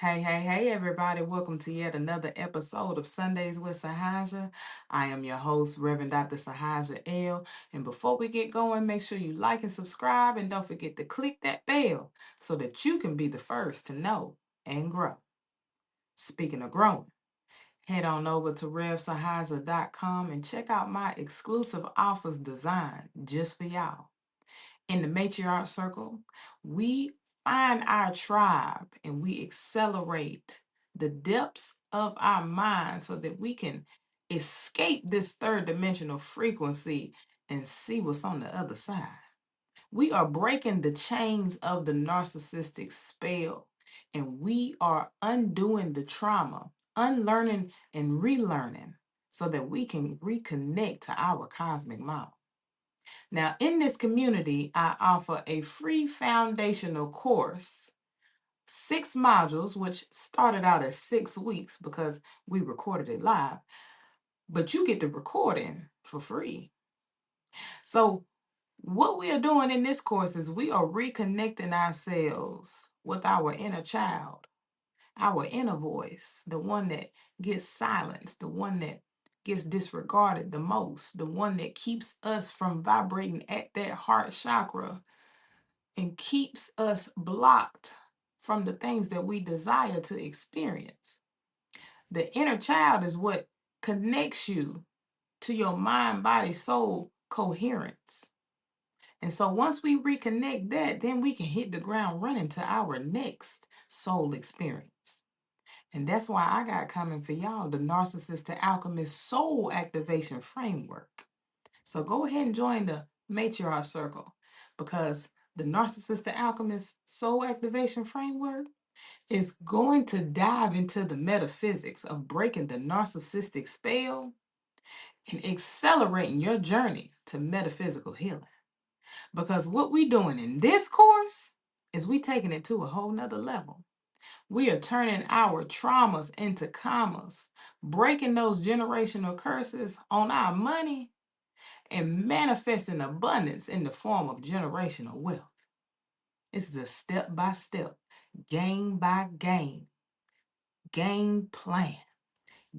Hey, everybody. Welcome to yet another episode of Sundays with Saaja. I am your host, Reverend Dr. Saaja L. And before we get going, make sure you like and subscribe and don't forget to click that bell so that you can be the first to know and grow. Speaking of growing, head on over to revsahaja.com and check out my exclusive offers designed just for y'all. In the Matriarch Circle, we find our tribe and we accelerate the depths of our mind so that we can escape this third dimensional frequency and see what's on the other side. We are breaking the chains of the narcissistic spell and we are undoing the trauma, unlearning and relearning so that we can reconnect to our cosmic mom. Now, in this community, I offer a free foundational course, 6 modules, which started out as 6 weeks because we recorded it live, but you get the recording for free. So, what we are doing in this course is we are reconnecting ourselves with our inner child, our inner voice, the one that gets silenced, the one that gets disregarded the most, the one that keeps us from vibrating at that heart chakra and keeps us blocked from the things that we desire to experience. The inner child is what connects you to your mind, body, soul coherence. And so once we reconnect that, then we can hit the ground running to our next soul experience. And that's why I got coming for y'all the Narcissist to Alchemist Soul Activation Framework. So go ahead and join the Matriarch Circle because the Narcissist to Alchemist Soul Activation Framework is going to dive into the metaphysics of breaking the narcissistic spell and accelerating your journey to metaphysical healing. Because what we're doing in this course is we taking it to a whole nother level. We are turning our traumas into commas, breaking those generational curses on our money and manifesting abundance in the form of generational wealth. It's a step by step, game by game plan,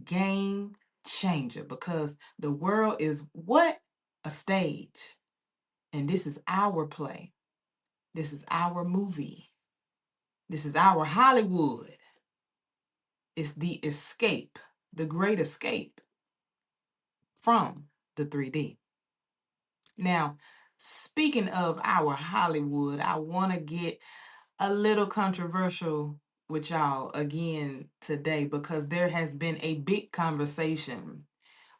game changer because the world is what? A stage. And this is our play. This is our movie. This is our Hollywood. It's the escape, the great escape from the 3D. Now, speaking of our Hollywood, I want to get a little controversial with y'all again today because there has been a big conversation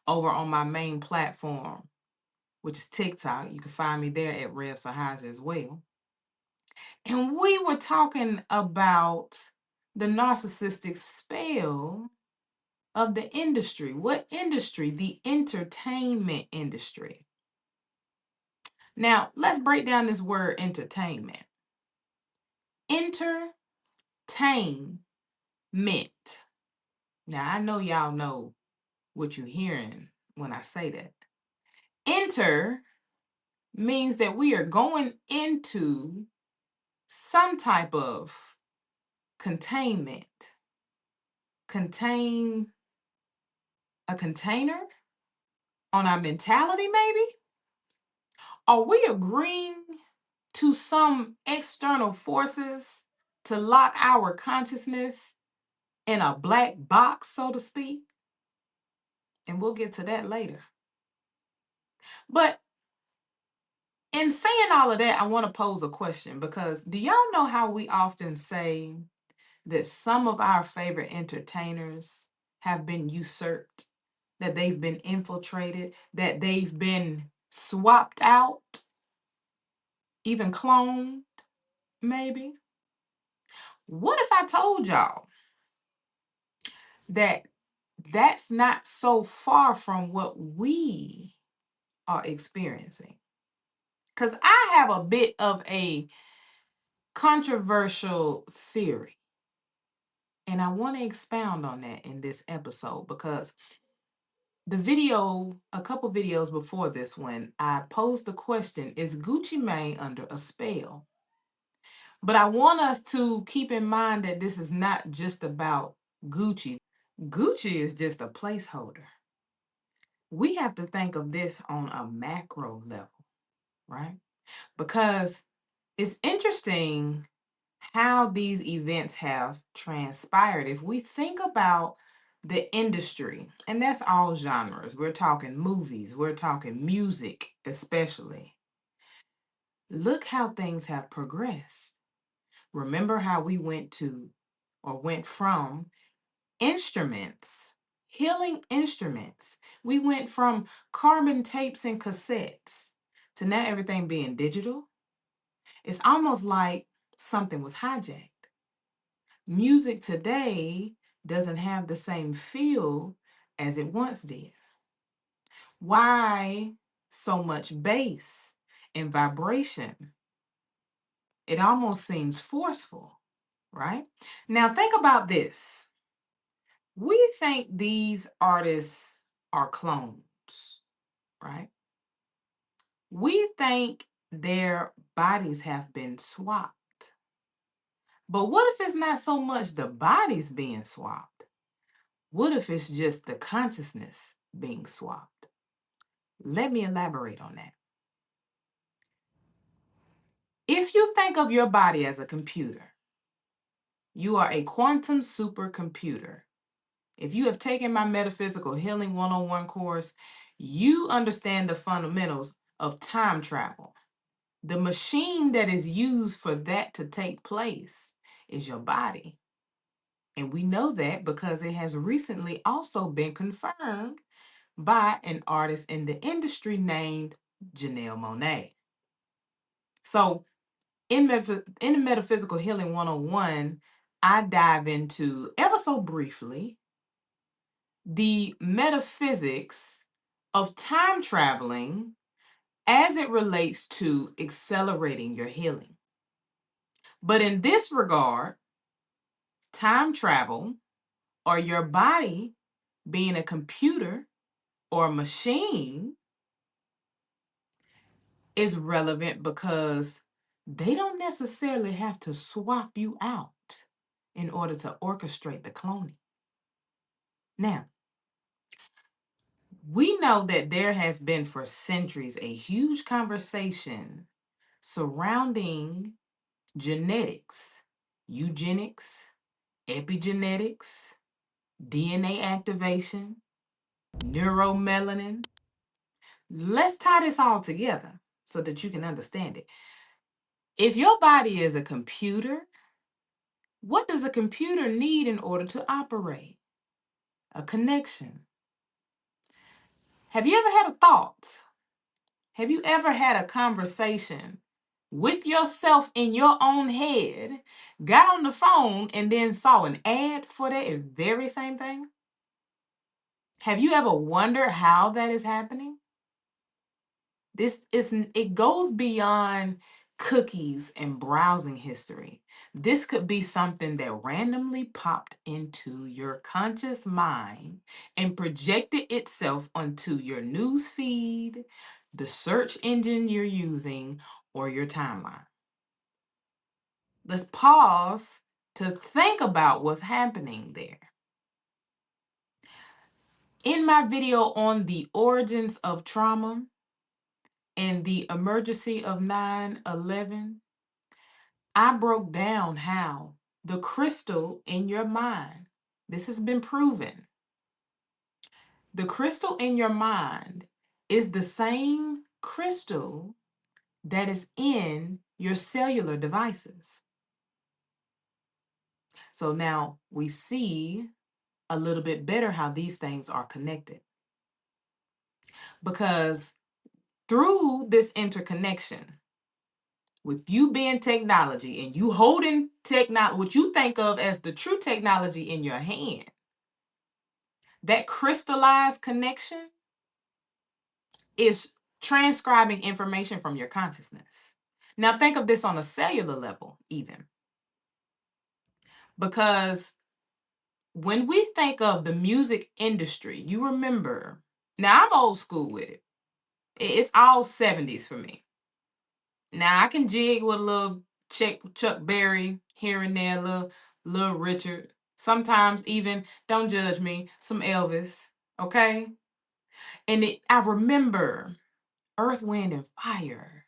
over on my main platform, which is TikTok. You can find me there at Rev Saaja as well. And we were talking about the narcissistic spell of the industry. What industry? The entertainment industry. Now, let's break down this word entertainment. Entertainment. Now, I know y'all know what you're hearing when I say that. Enter means that we are going into some type of containment. Contain a container on our mentality, maybe? Are we agreeing to some external forces to lock our consciousness in a black box, so to speak? And we'll get to that later. But in saying all of that, I want to pose a question because do y'all know how we often say that some of our favorite entertainers have been usurped, that they've been infiltrated, that they've been swapped out, even cloned, maybe? What if I told y'all that that's not so far from what we are experiencing? Because I have a bit of a controversial theory. And I want to expound on that in this episode because the video, a couple videos before this one, I posed the question, is Gucci Mane under a spell? But I want us to keep in mind that this is not just about Gucci. Gucci is just a placeholder. We have to think of this on a macro level, right? Because it's interesting how these events have transpired. If we think about the industry, and that's all genres, we're talking movies, we're talking music, especially. Look how things have progressed. Remember how we went from instruments, healing instruments. We went from carbon tapes and cassettes to now everything being digital. It's almost like something was hijacked. Music today doesn't have the same feel as it once did. Why so much bass and vibration? It almost seems forceful, right? Now, think about this. We think these artists are clones, right? We think their bodies have been swapped. But what if it's not so much the bodies being swapped? What if it's just the consciousness being swapped? Let me elaborate on that. If you think of your body as a computer, you are a quantum supercomputer. If you have taken my Metaphysical Healing 101 course, you understand the fundamentals of time travel. The machine that is used for that to take place is your body. And we know that because it has recently also been confirmed by an artist in the industry named Janelle Monáe. So in Metaphysical Healing 101, I dive into, ever so briefly, the metaphysics of time traveling as it relates to accelerating your healing. But in this regard, time travel, or your body being a computer or a machine, is relevant because they don't necessarily have to swap you out in order to orchestrate the cloning. Now, we know that there has been for centuries a huge conversation surrounding genetics, eugenics, epigenetics, DNA activation, neuromelanin. Let's tie this all together so that you can understand it. If your body is a computer, what does a computer need in order to operate? A connection. Have you ever had a thought? Have you ever had a conversation with yourself in your own head, got on the phone, and then saw an ad for that very same thing? Have you ever wondered how that is happening? It goes beyond cookies and browsing history. This could be something that randomly popped into your conscious mind and projected itself onto your news feed, the search engine you're using, or your timeline. Let's pause to think about what's happening there. In my video on the origins of trauma and the emergency of 9/11, I broke down how the crystal in your mind, this has been proven, the crystal in your mind is the same crystal that is in your cellular devices. So now we see a little bit better how these things are connected. Because through this interconnection, with you being technology and you holding what you think of as the true technology in your hand, that crystallized connection is transcribing information from your consciousness. Now, think of this on a cellular level, even. Because when we think of the music industry, you remember, now I'm old school with it. It's all 70s for me. Now, I can jig with a little Chuck Berry here and there, little Richard. Sometimes even, don't judge me, some Elvis. Okay? And I remember Earth, Wind, and Fire,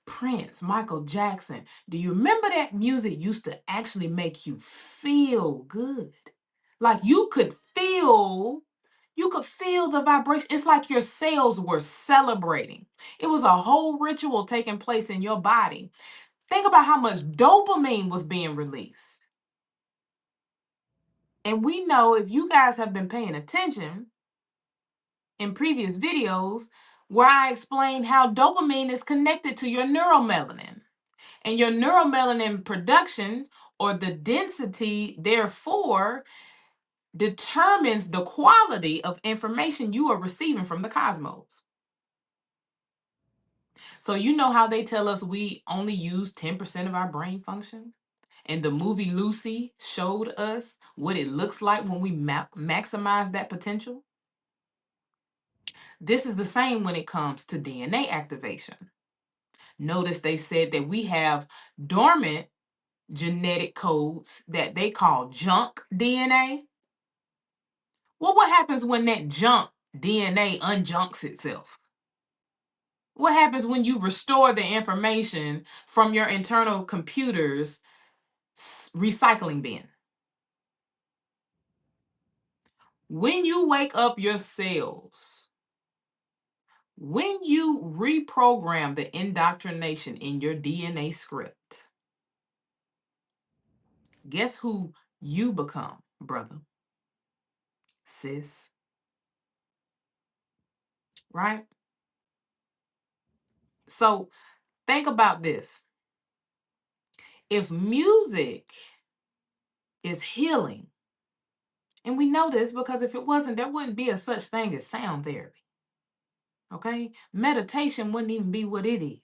Prince, Michael Jackson. Do you remember that music used to actually make you feel good? Like you could feel the vibration. It's like your cells were celebrating. It was a whole ritual taking place in your body. Think about how much dopamine was being released. And we know, if you guys have been paying attention in previous videos, where I explained how dopamine is connected to your neuromelanin. And your neuromelanin production, or the density, therefore, determines the quality of information you are receiving from the cosmos. So you know how they tell us we only use 10% of our brain function? And the movie Lucy showed us what it looks like when we maximize that potential. This is the same when it comes to DNA activation. Notice they said that we have dormant genetic codes that they call junk DNA. Well, what happens when that junk DNA unjunks itself? What happens when you restore the information from your internal computer's recycling bin? When you wake up your cells, when you reprogram the indoctrination in your DNA script, guess who you become, brother, sis? Right? So think about this. If music is healing, and we know this because if it wasn't, there wouldn't be a such thing as sound therapy. Okay? Meditation wouldn't even be what it is.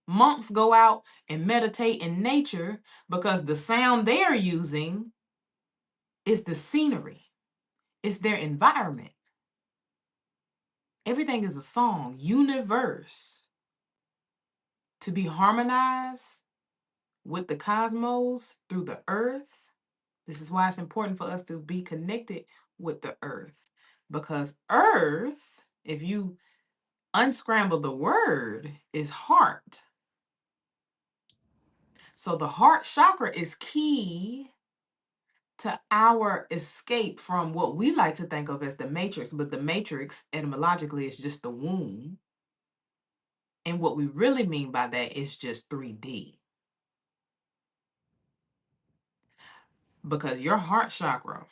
Monks go out and meditate in nature because the sound they're using is the scenery, it's their environment. Everything is a song, universe. To be harmonized with the cosmos through the earth. This is why it's important for us to be connected with the earth. Because earth, if you unscramble the word, is heart. So the heart chakra is key to our escape from what we like to think of as the matrix, but the matrix etymologically is just the womb. And what we really mean by that is just 3D. Because your heart chakra,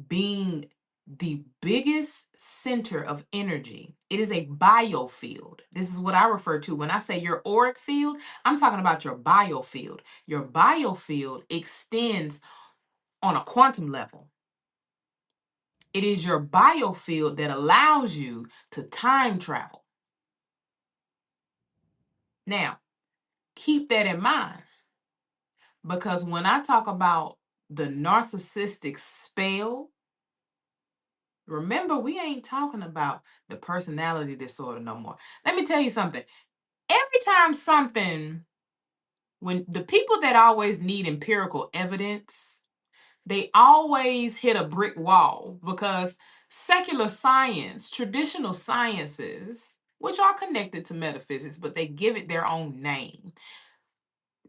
being the biggest center of energy, it is a biofield. This is what I refer to when I say your auric field. I'm talking about your biofield. Your biofield extends on a quantum level. It is your biofield that allows you to time travel. Now, keep that in mind, because when I talk about the narcissistic spell, remember, we ain't talking about the personality disorder no more. Let me tell you something. Every time when the people that always need empirical evidence, they always hit a brick wall, because secular science, traditional sciences, which are connected to metaphysics, but they give it their own name.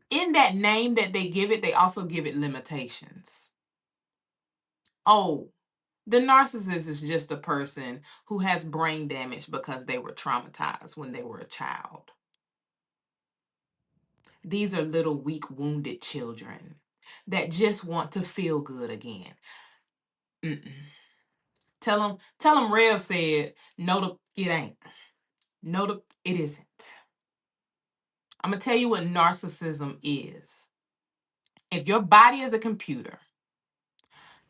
In that name that they give it, they also give it limitations. Oh, the narcissist is just a person who has brain damage because they were traumatized when they were a child. These are little weak, wounded children that just want to feel good again. Mm-mm. Tell them Rev said, no, it ain't. No, it isn't. I'm going to tell you what narcissism is. If your body is a computer,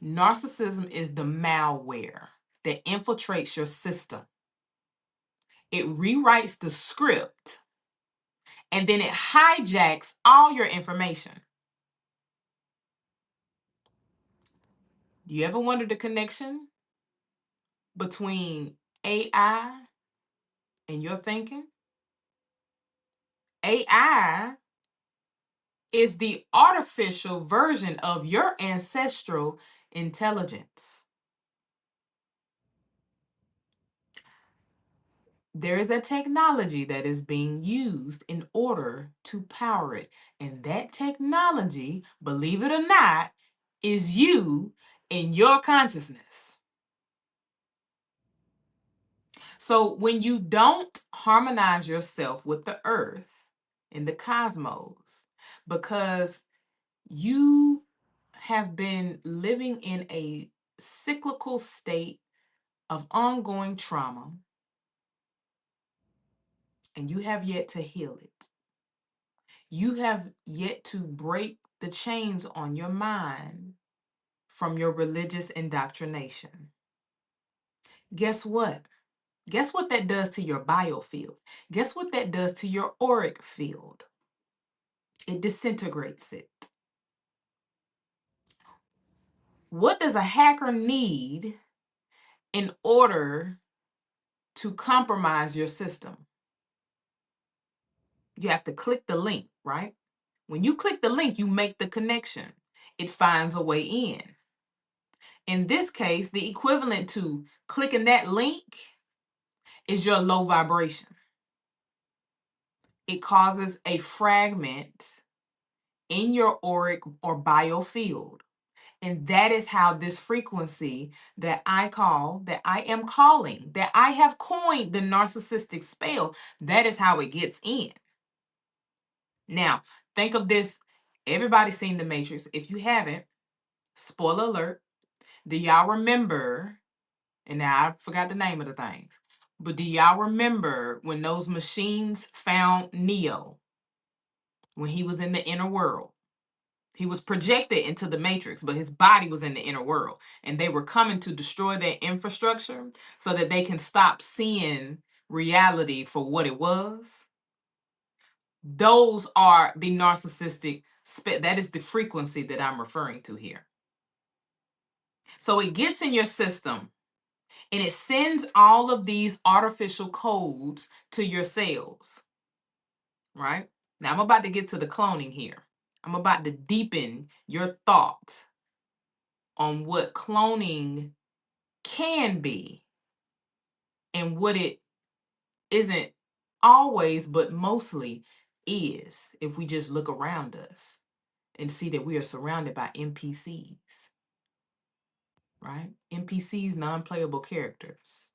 narcissism is the malware that infiltrates your system. It rewrites the script, and then it hijacks all your information. Do you ever wonder the connection between AI and your thinking? AI is the artificial version of your ancestral intelligence. There is a technology that is being used in order to power it. And that technology, believe it or not, is you in your consciousness. So when you don't harmonize yourself with the earth and the cosmos, because you have been living in a cyclical state of ongoing trauma, and you have yet to heal it. You have yet to break the chains on your mind from your religious indoctrination. Guess what? Guess what that does to your biofield? Guess what that does to your auric field? It disintegrates it. What does a hacker need in order to compromise your system? You have to click the link, right? When you click the link, you make the connection. It finds a way in. In this case, the equivalent to clicking that link is your low vibration. It causes a fragment in your auric or biofield. And that is how this frequency that I am calling, that I have coined the narcissistic spell, that is how it gets in. Now, think of this. Everybody's seen The Matrix. If you haven't, spoiler alert, do y'all remember, and now I forgot the name of the things, but do y'all remember when those machines found Neo, when he was in the inner world? He was projected into the matrix, but his body was in the inner world. And they were coming to destroy their infrastructure so that they can stop seeing reality for what it was. Those are the narcissistic, that is the frequency that I'm referring to here. So it gets in your system and it sends all of these artificial codes to your cells, right? Now I'm about to get to the cloning here. I'm about to deepen your thought on what cloning can be and what it isn't always, but mostly is, if we just look around us and see that we are surrounded by NPCs, right? NPCs, non-playable characters.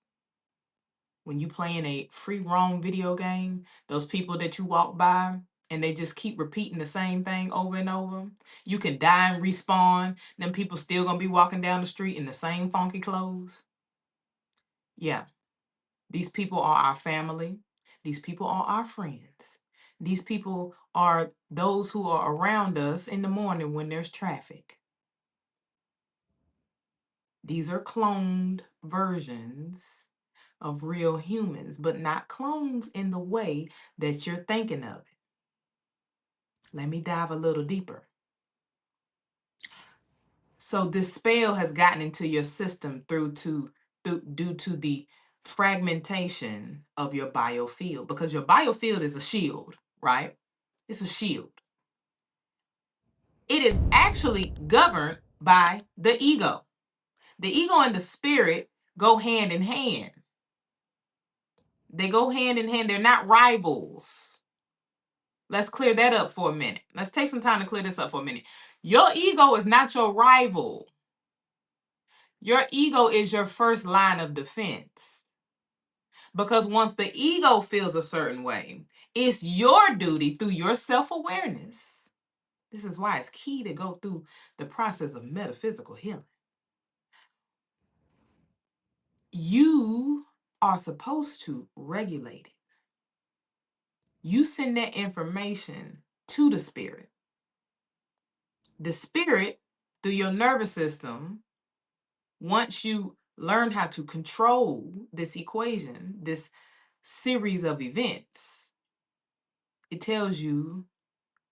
When you playing a free roam video game, those people that you walk by and they just keep repeating the same thing over and over, you can die and respawn. Then people still gonna be walking down the street in the same funky clothes. Yeah, these people are our family. These people are our friends. These people are those who are around us in the morning when there's traffic. These are cloned versions of real humans, but not clones in the way that you're thinking of it. Let me dive a little deeper. So this spell has gotten into your system due to the fragmentation of your biofield, because your biofield is a shield, right? It's a shield. It is actually governed by the ego. The ego and the spirit go hand in hand. They go hand in hand. They're not rivals. Let's clear that up for a minute. Let's take some time to clear this up for a minute. Your ego is not your rival. Your ego is your first line of defense. Because once the ego feels a certain way, it's your duty through your self-awareness. This is why it's key to go through the process of metaphysical healing. You are supposed to regulate it. You send that information to the spirit. The spirit, through your nervous system, once you learn how to control this equation, this series of events, it tells you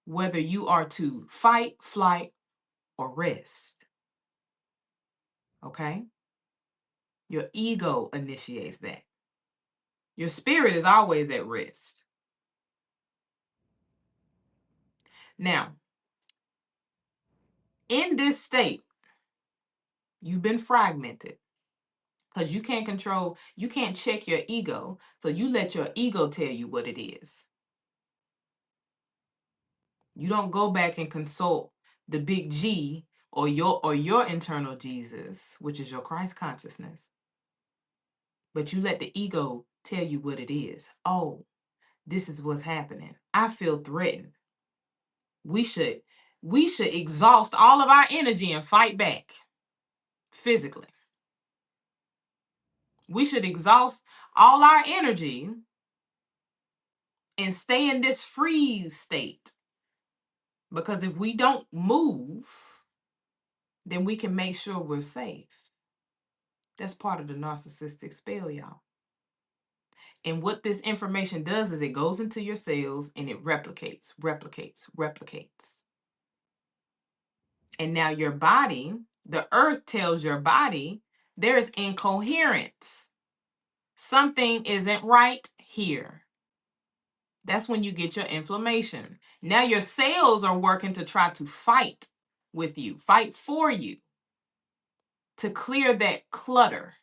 whether you are to fight, flight, or rest. Okay? Your ego initiates that. Your spirit is always at rest. Now, In this state, you've been fragmented because you can't check your ego. So you let your ego tell you what it is. You don't go back and consult the big G or your internal Jesus, which is your Christ consciousness. But you let the ego tell you what it is. Oh, this is what's happening. I feel threatened. We should exhaust all of our energy and fight back physically. We should exhaust all our energy and stay in this freeze state. Because if we don't move, then we can make sure we're safe. That's part of the narcissistic spell, y'all. And what this information does is it goes into your cells and it replicates. And now your body, the earth tells your body there is incoherence. Something isn't right here. That's when you get your inflammation. Now your cells are working to try to fight with you, fight for you, to clear that clutter,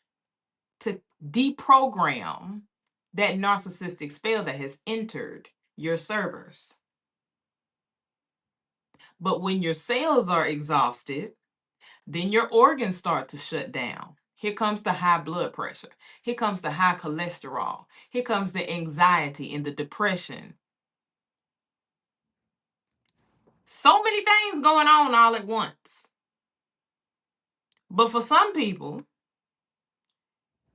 to deprogram that narcissistic spell that has entered your servers. But when your cells are exhausted, then your organs start to shut down. Here comes the high blood pressure. Here comes the high cholesterol. Here comes the anxiety and the depression. So many things going on all at once. But for some people,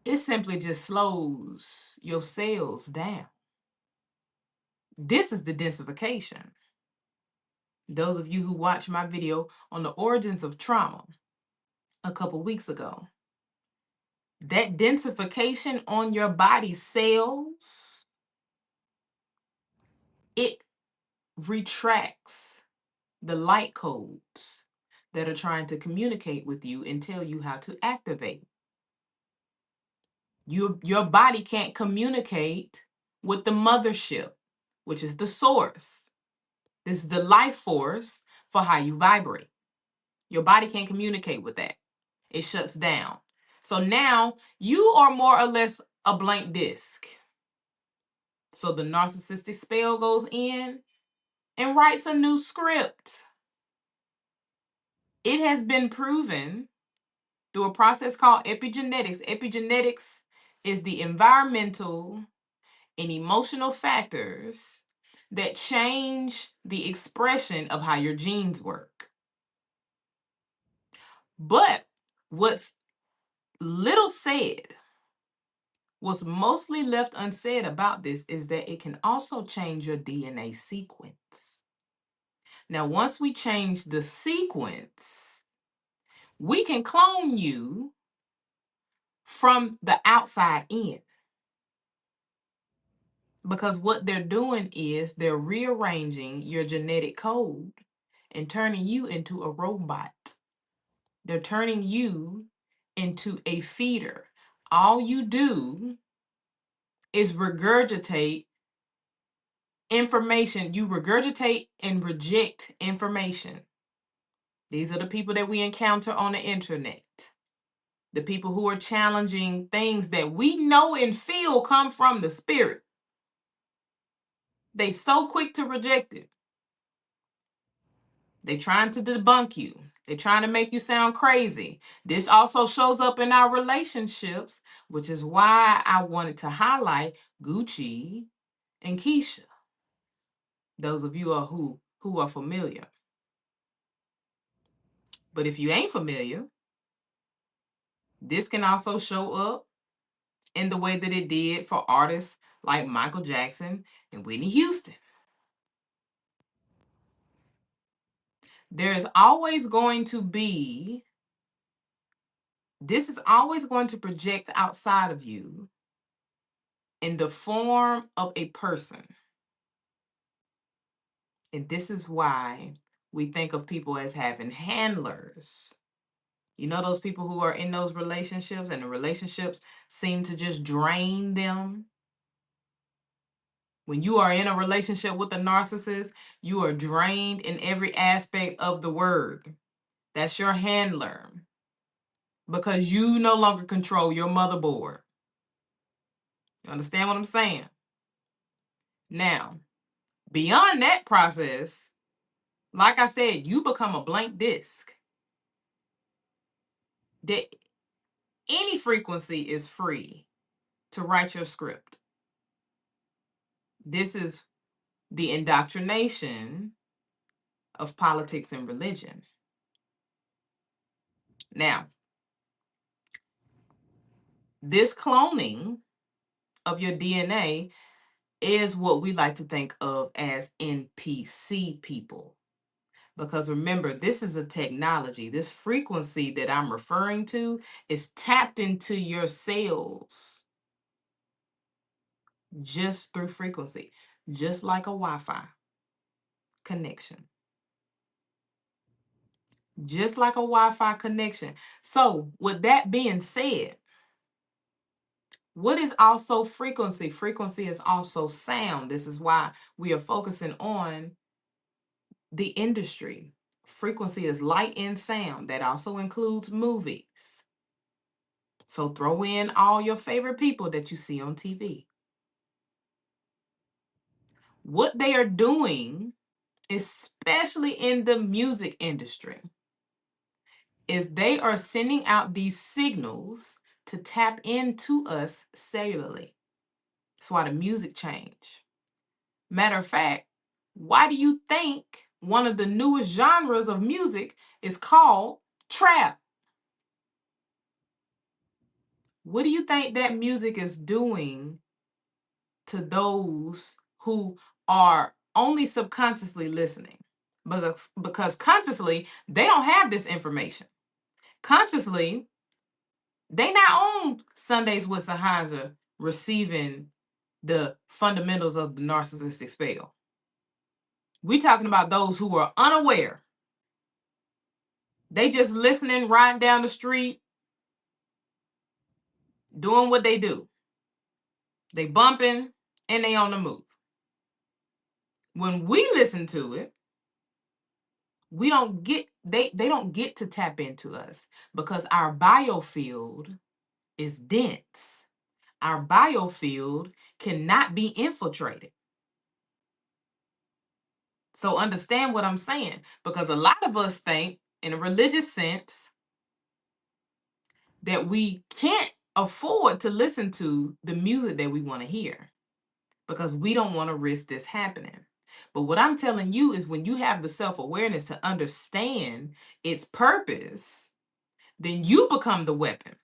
it simply just slows your cells down. This is the densification. Those of you who watched my video on the origins of trauma a couple weeks ago, that densification on your body cells, it retracts the light codes that are trying to communicate with you and tell you how to activate. Your body can't communicate with the mothership, which is the source. This is the life force for how you vibrate. Your body can't communicate with that. It shuts down. So now you are more or less a blank disc. So the narcissistic spell goes in and writes a new script. It has been proven through a process called epigenetics. Epigenetics is the environmental and emotional factors that change the expression of how your genes work. But what's little said, what's mostly left unsaid about this is that it can also change your DNA sequence. Now, once we change the sequence, we can clone you from the outside in. Because what they're doing is they're rearranging your genetic code and turning you into a robot. They're turning you into a feeder. All you do is regurgitate information. You regurgitate and reject information. These are the people that we encounter on the internet. The people who are challenging things that we know and feel come from the spirit. They so quick to reject it. They're trying to debunk you. They're trying to make you sound crazy. This also shows up in our relationships, which is why I wanted to highlight Gucci and Keisha. Those of you who are familiar. But if you ain't familiar, this can also show up in the way that it did for artists like Michael Jackson and Whitney Houston. This is always going to project outside of you in the form of a person. And this is why we think of people as having handlers. You know, those people who are in those relationships and the relationships seem to just drain them. When you are in a relationship with a narcissist, you are drained in every aspect of the word. That's your handler. Because you no longer control your motherboard. You understand what I'm saying? Now, beyond that process, like I said, you become a blank disk. That any frequency is free to write your script. This is the indoctrination of politics and religion. Now, this cloning of your DNA is what we like to think of as NPC people. Because remember, this is a technology. This frequency that I'm referring to is tapped into your cells just through frequency, just like a Wi-Fi connection. Just like a Wi-Fi connection. So, with that being said, what is also frequency? Frequency is also sound. This is why we are focusing on the industry. Frequency is light and sound. That also includes movies. So throw in all your favorite people that you see on TV. What they are doing, especially in the music industry, is they are sending out these signals to tap into us cellularly. That's why the music changed. Matter of fact, why do you think one of the newest genres of music is called trap? What do you think that music is doing to those who are only subconsciously listening? Because consciously, they don't have this information. Consciously, they not on Sundays with Saaja receiving the fundamentals of the narcissistic spell. We talking about those who are unaware. They just listening, riding down the street, doing what they do. They bumping and they on the move. When we listen to it, we don't get they don't get to tap into us because our biofield is dense. Our biofield cannot be infiltrated. So understand what I'm saying, because a lot of us think in a religious sense that we can't afford to listen to the music that we want to hear because we don't want to risk this happening. But what I'm telling you is when you have the self-awareness to understand its purpose, then you become the weapon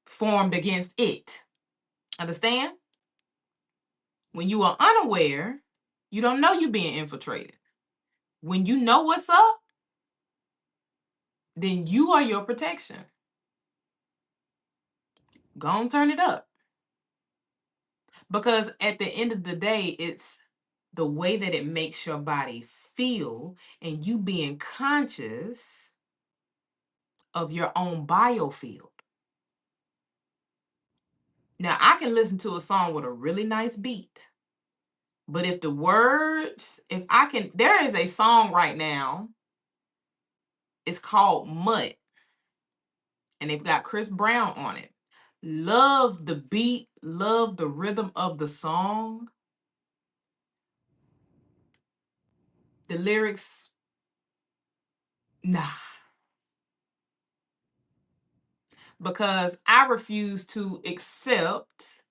formed against it. Understand? When you are unaware, you don't know you're being infiltrated. When you know what's up, then you are your protection. Go on, turn it up. Because at the end of the day, it's the way that it makes your body feel and you being conscious of your own biofield. Now, I can listen to a song with a really nice beat, but if the words, there is a song right now, it's called Mutt, and they've got Chris Brown on it. Love the beat, love the rhythm of the song. The lyrics, nah. Because I refuse to accept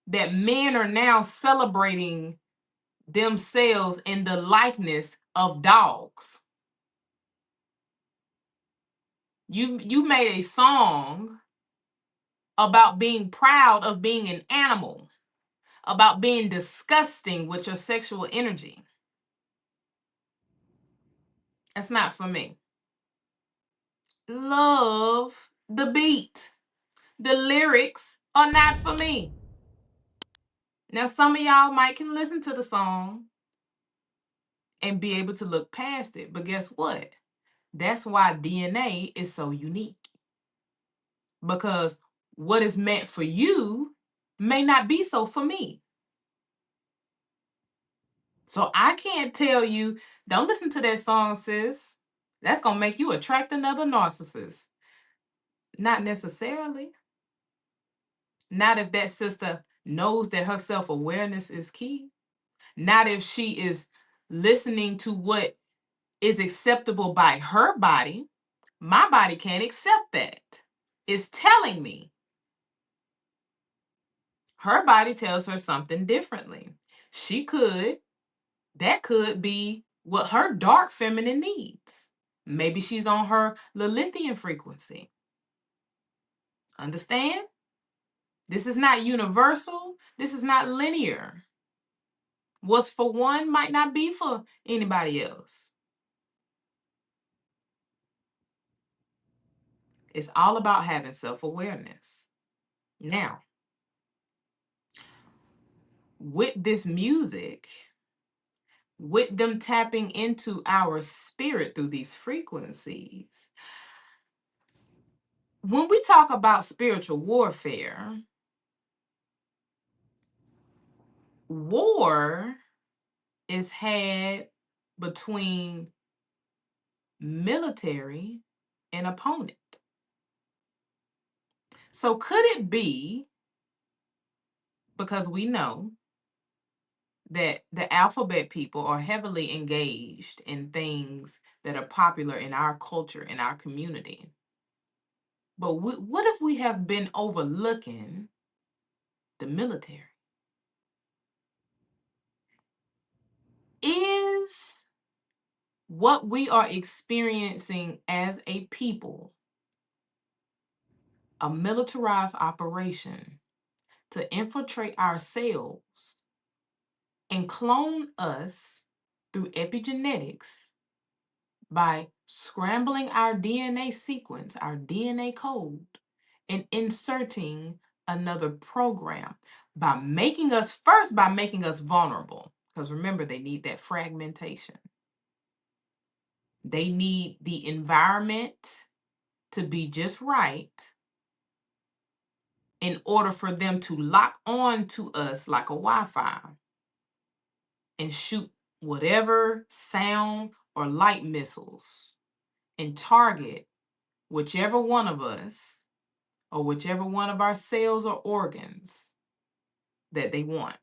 that men are now celebrating themselves in the likeness of dogs. You made a song about being proud of being an animal, about being disgusting with your sexual energy. That's not for me. Love the beat. The lyrics are not for me. Now, some of y'all might can listen to the song and be able to look past it. But guess what? That's why DNA is so unique. Because what is meant for you may not be so for me. So I can't tell you, don't listen to that song, sis. That's going to make you attract another narcissist. Not necessarily. Not if that sister knows that her self-awareness is key. Not if she is listening to what is acceptable by her body. My body can't accept that. It's telling me. Her body tells her something differently. That could be what her dark feminine needs. Maybe she's on her Lilithian frequency. Understand? This is not universal. This is not linear. What's for one might not be for anybody else. It's all about having self-awareness. Now, with this music, with them tapping into our spirit through these frequencies, when we talk about spiritual warfare, war is had between military and opponent. So could it be, because we know that the alphabet people are heavily engaged in things that are popular in our culture, in our community. But what if we have been overlooking the military? Is what we are experiencing as a people a militarized operation to infiltrate ourselves and clone us through epigenetics by scrambling our DNA sequence, our DNA code, and inserting another program by making us vulnerable? Because remember, they need that fragmentation. They need the environment to be just right in order for them to lock on to us like a Wi-Fi and shoot whatever sound or light missiles and target whichever one of us or whichever one of our cells or organs that they want.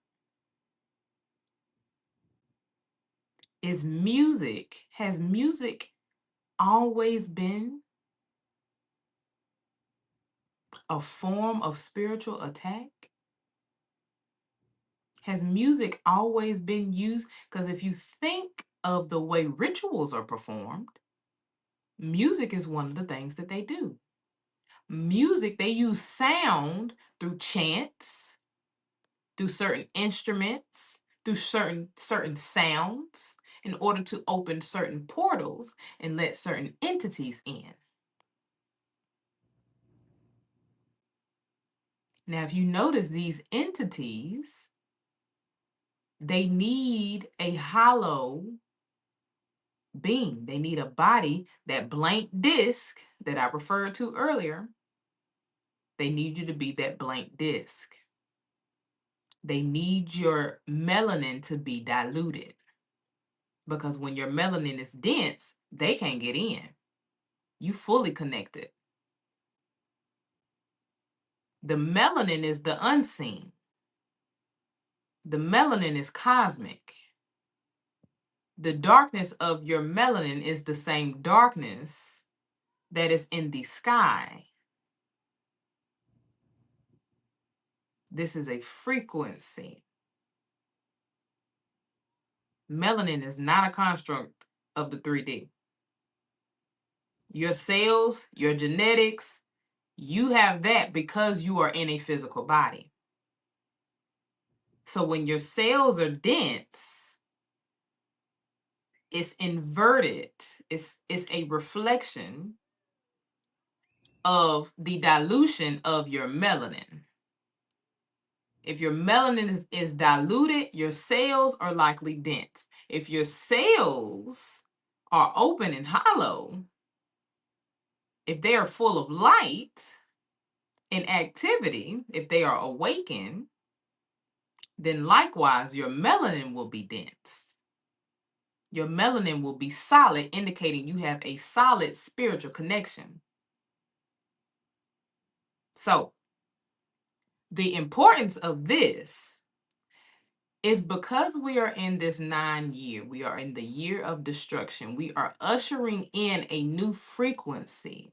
Has music always been a form of spiritual attack? Has music always been used? Because if you think of the way rituals are performed, music is one of the things that they do. Music, they use sound through chants, through certain instruments, through certain sounds in order to open certain portals and let certain entities in. Now, if you notice, these entities, they need a hollow being. They need a body, that blank disc that I referred to earlier. They need you to be that blank disc. They need your melanin to be diluted, because when your melanin is dense, they can't get in. You fully connected. The melanin is the unseen. The melanin is cosmic. The darkness of your melanin is the same darkness that is in the sky. This is a frequency. Melanin is not a construct of the 3D. Your cells, your genetics, you have that because you are in a physical body. So when your cells are dense, it's inverted. It's a reflection of the dilution of your melanin. If your melanin is diluted, your cells are likely dense. If your cells are open and hollow, if they are full of light and activity, if they are awakened, then likewise your melanin will be dense. Your melanin will be solid, indicating you have a solid spiritual connection. So, the importance of this is because we are in this 9-year, we are in the year of destruction. We are ushering in a new frequency.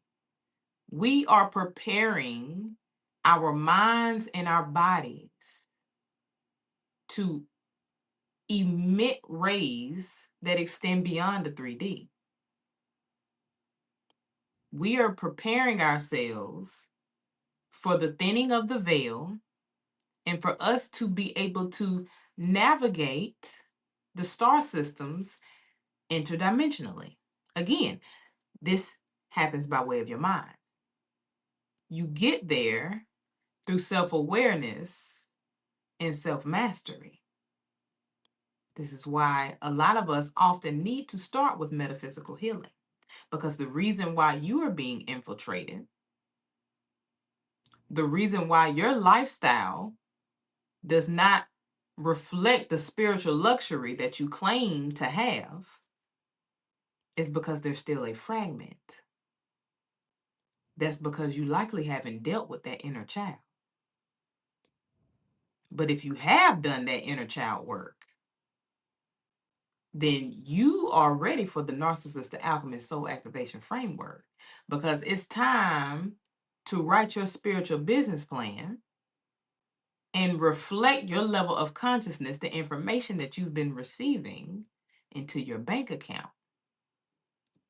We are preparing our minds and our bodies to emit rays that extend beyond the 3D. We are preparing ourselves for the thinning of the veil and for us to be able to navigate the star systems interdimensionally. Again, this happens by way of your mind. You get there through self-awareness and self-mastery. This is why a lot of us often need to start with metaphysical healing, because the reason why you are being infiltrated, the reason why your lifestyle does not reflect the spiritual luxury that you claim to have, is because there's still a fragment. That's because you likely haven't dealt with that inner child. But if you have done that inner child work, then you are ready for the Narcissist, the Alchemist Soul Activation framework, because it's time to write your spiritual business plan and reflect your level of consciousness, the information that you've been receiving, into your bank account.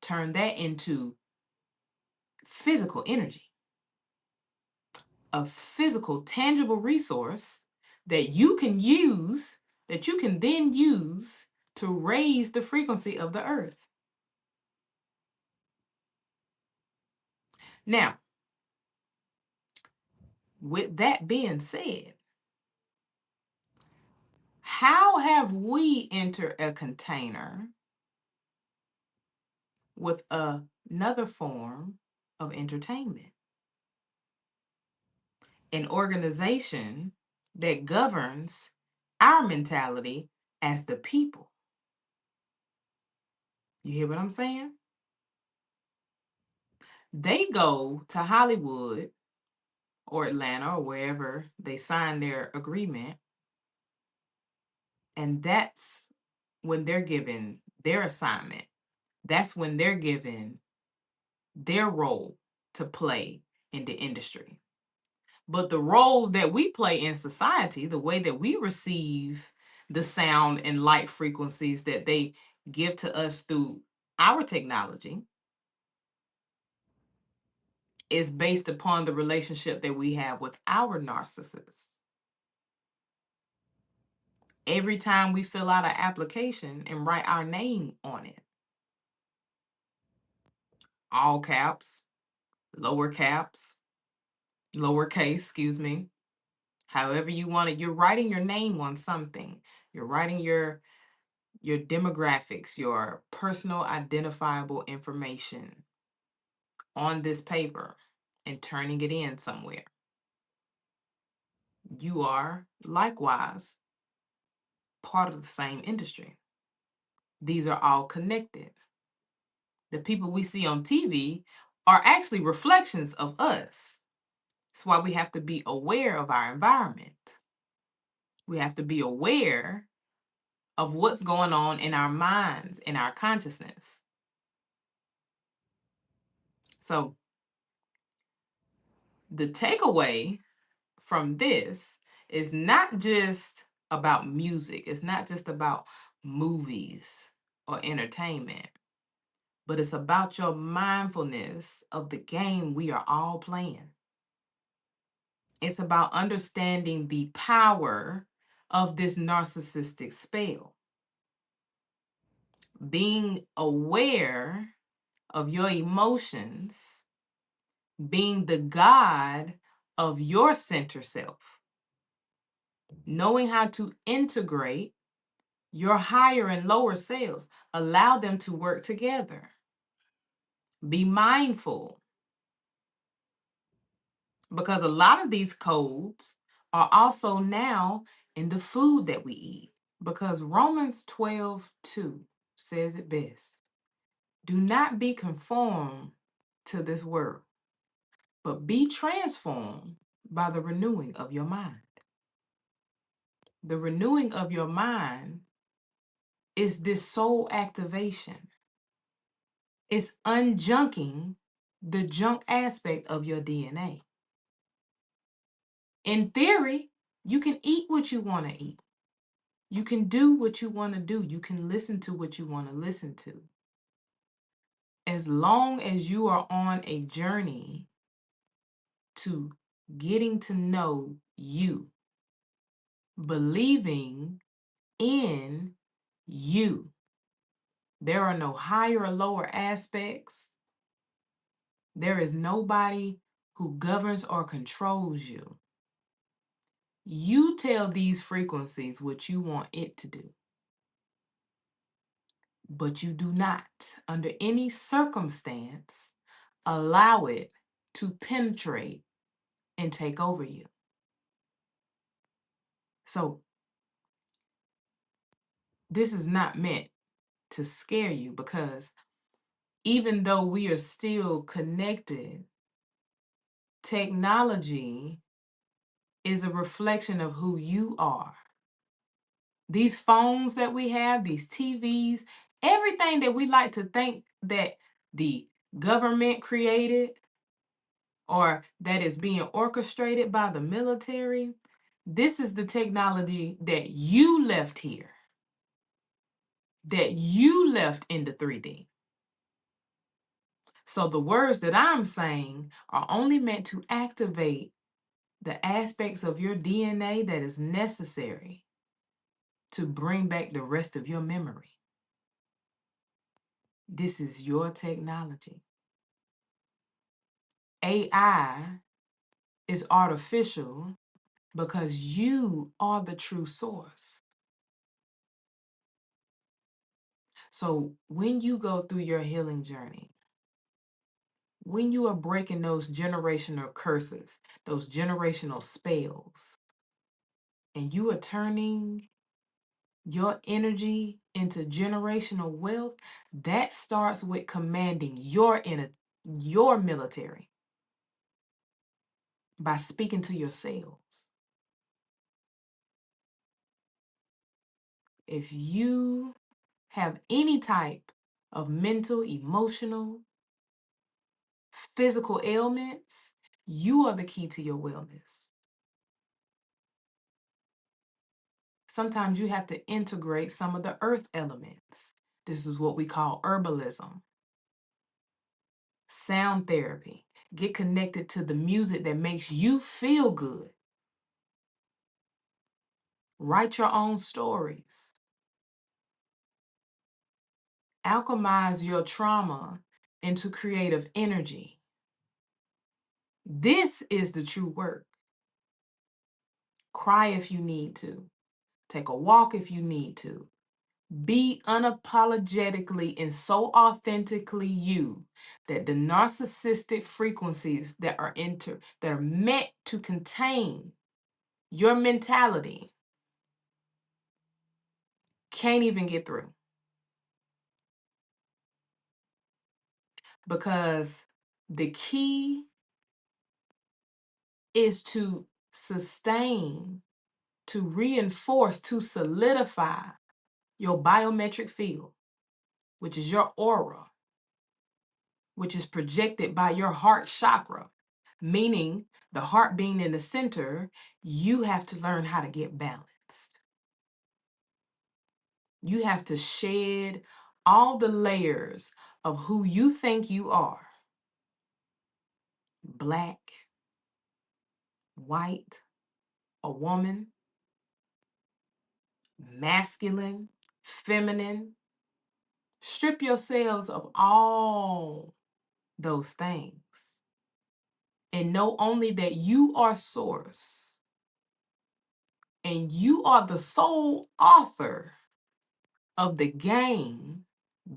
Turn that into physical energy, a physical, tangible resource that you can use, that you can then use to raise the frequency of the earth. Now, with that being said, how have we entered a container with another form of entertainment? An organization that governs our mentality as the people. You hear what I'm saying? They go to Hollywood or Atlanta or wherever they sign their agreement, and that's when they're given their assignment. That's when they're given their role to play in the industry. But the roles that we play in society, the way that we receive the sound and light frequencies that they give to us through our technology, is based upon the relationship that we have with our narcissists. Every time we fill out an application and write our name on it, all caps, lower caps, lowercase, excuse me, however you want it, you're writing your name on something. You're writing your demographics, your personal identifiable information on this paper and turning it in somewhere. You are likewise part of the same industry. These are all connected. The people we see on TV are actually reflections of us. That's why we have to be aware of our environment. We have to be aware of what's going on in our minds, in our consciousness. So the takeaway from this is not just about music, it's not just about movies or entertainment, but it's about your mindfulness of the game we are all playing. It's about understanding the power of this narcissistic spell, being aware of your emotions, being the God of your center self, knowing how to integrate your higher and lower selves, allow them to work together. Be mindful, because a lot of these codes are also now in the food that we eat. Because Romans 12:2 says it best. Do not be conformed to this world, but be transformed by the renewing of your mind. The renewing of your mind is this soul activation. It's unjunking the junk aspect of your DNA. In theory, you can eat what you want to eat. You can do what you want to do. You can listen to what you want to listen to. As long as you are on a journey to getting to know you, believing in you. There are no higher or lower aspects. There is nobody who governs or controls you. You tell these frequencies what you want it to do. But you do not, under any circumstance, allow it to penetrate and take over you. So, this is not meant to scare you, because even though we are still connected, technology is a reflection of who you are. These phones that we have, these TVs, everything that we like to think that the government created or that is being orchestrated by the military, this is the technology that you left here, that you left in the 3D. So the words that I'm saying are only meant to activate the aspects of your DNA that is necessary to bring back the rest of your memory. This is your technology. AI is artificial because you are the true source. So when you go through your healing journey, when you are breaking those generational curses, those generational spells, and you are turning your energy into generational wealth, that starts with commanding your military by speaking to yourselves. If you have any type of mental, emotional, physical ailments, you are the key to your wellness. Sometimes you have to integrate some of the earth elements. This is what we call herbalism, sound therapy. Get connected to the music that makes you feel good. Write your own stories. Alchemize your trauma into creative energy. This is the true work. Cry if you need to. Take a walk if you need to. Be unapologetically and so authentically you that the narcissistic frequencies that are meant to contain your mentality can't even get through. Because the key is to sustain, to reinforce, to solidify your biometric field, which is your aura, which is projected by your heart chakra, meaning the heart being in the center, you have to learn how to get balanced. You have to shed all the layers of who you think you are. Black, white, a woman, masculine, feminine. Strip yourselves of all those things. And know only that you are source. And you are the sole author of the game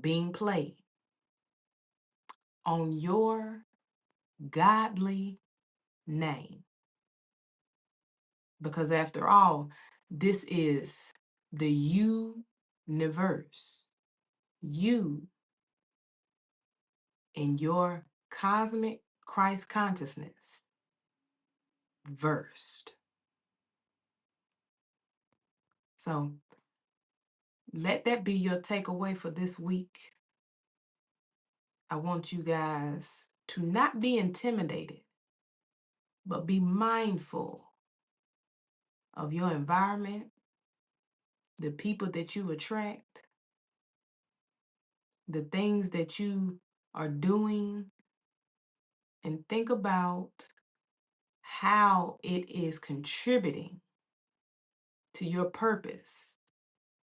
being played on your godly name. Because after all, this is the universe. you in your cosmic Christ consciousness versed. So let that be your takeaway for this week. I want you guys to not be intimidated, but be mindful of your environment, the people that you attract, the things that you are doing, and think about how it is contributing to your purpose,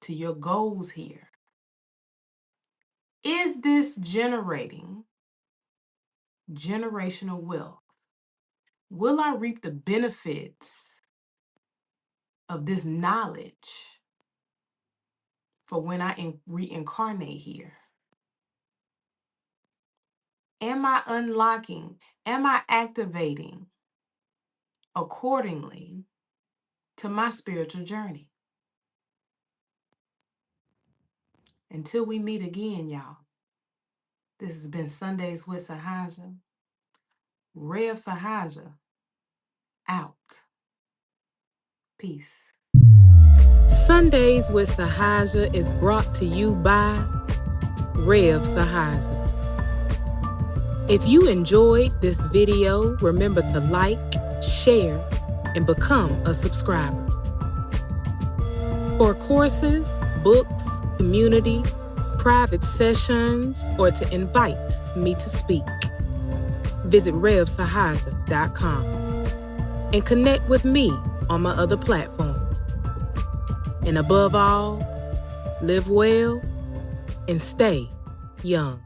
to your goals here. Is this generating generational wealth? Will I reap the benefits of this knowledge for when I reincarnate here? Am I unlocking? Am I activating accordingly to my spiritual journey? Until we meet again, y'all. This has been Sundays with Saaja. Rev Saaja out. Peace. Sundays with Saaja is brought to you by Rev Saaja. If you enjoyed this video, remember to like, share, and become a subscriber. For courses, books, community, private sessions, or to invite me to speak, visit RevSaaja.com and connect with me on my other platforms. And above all, live well and stay young.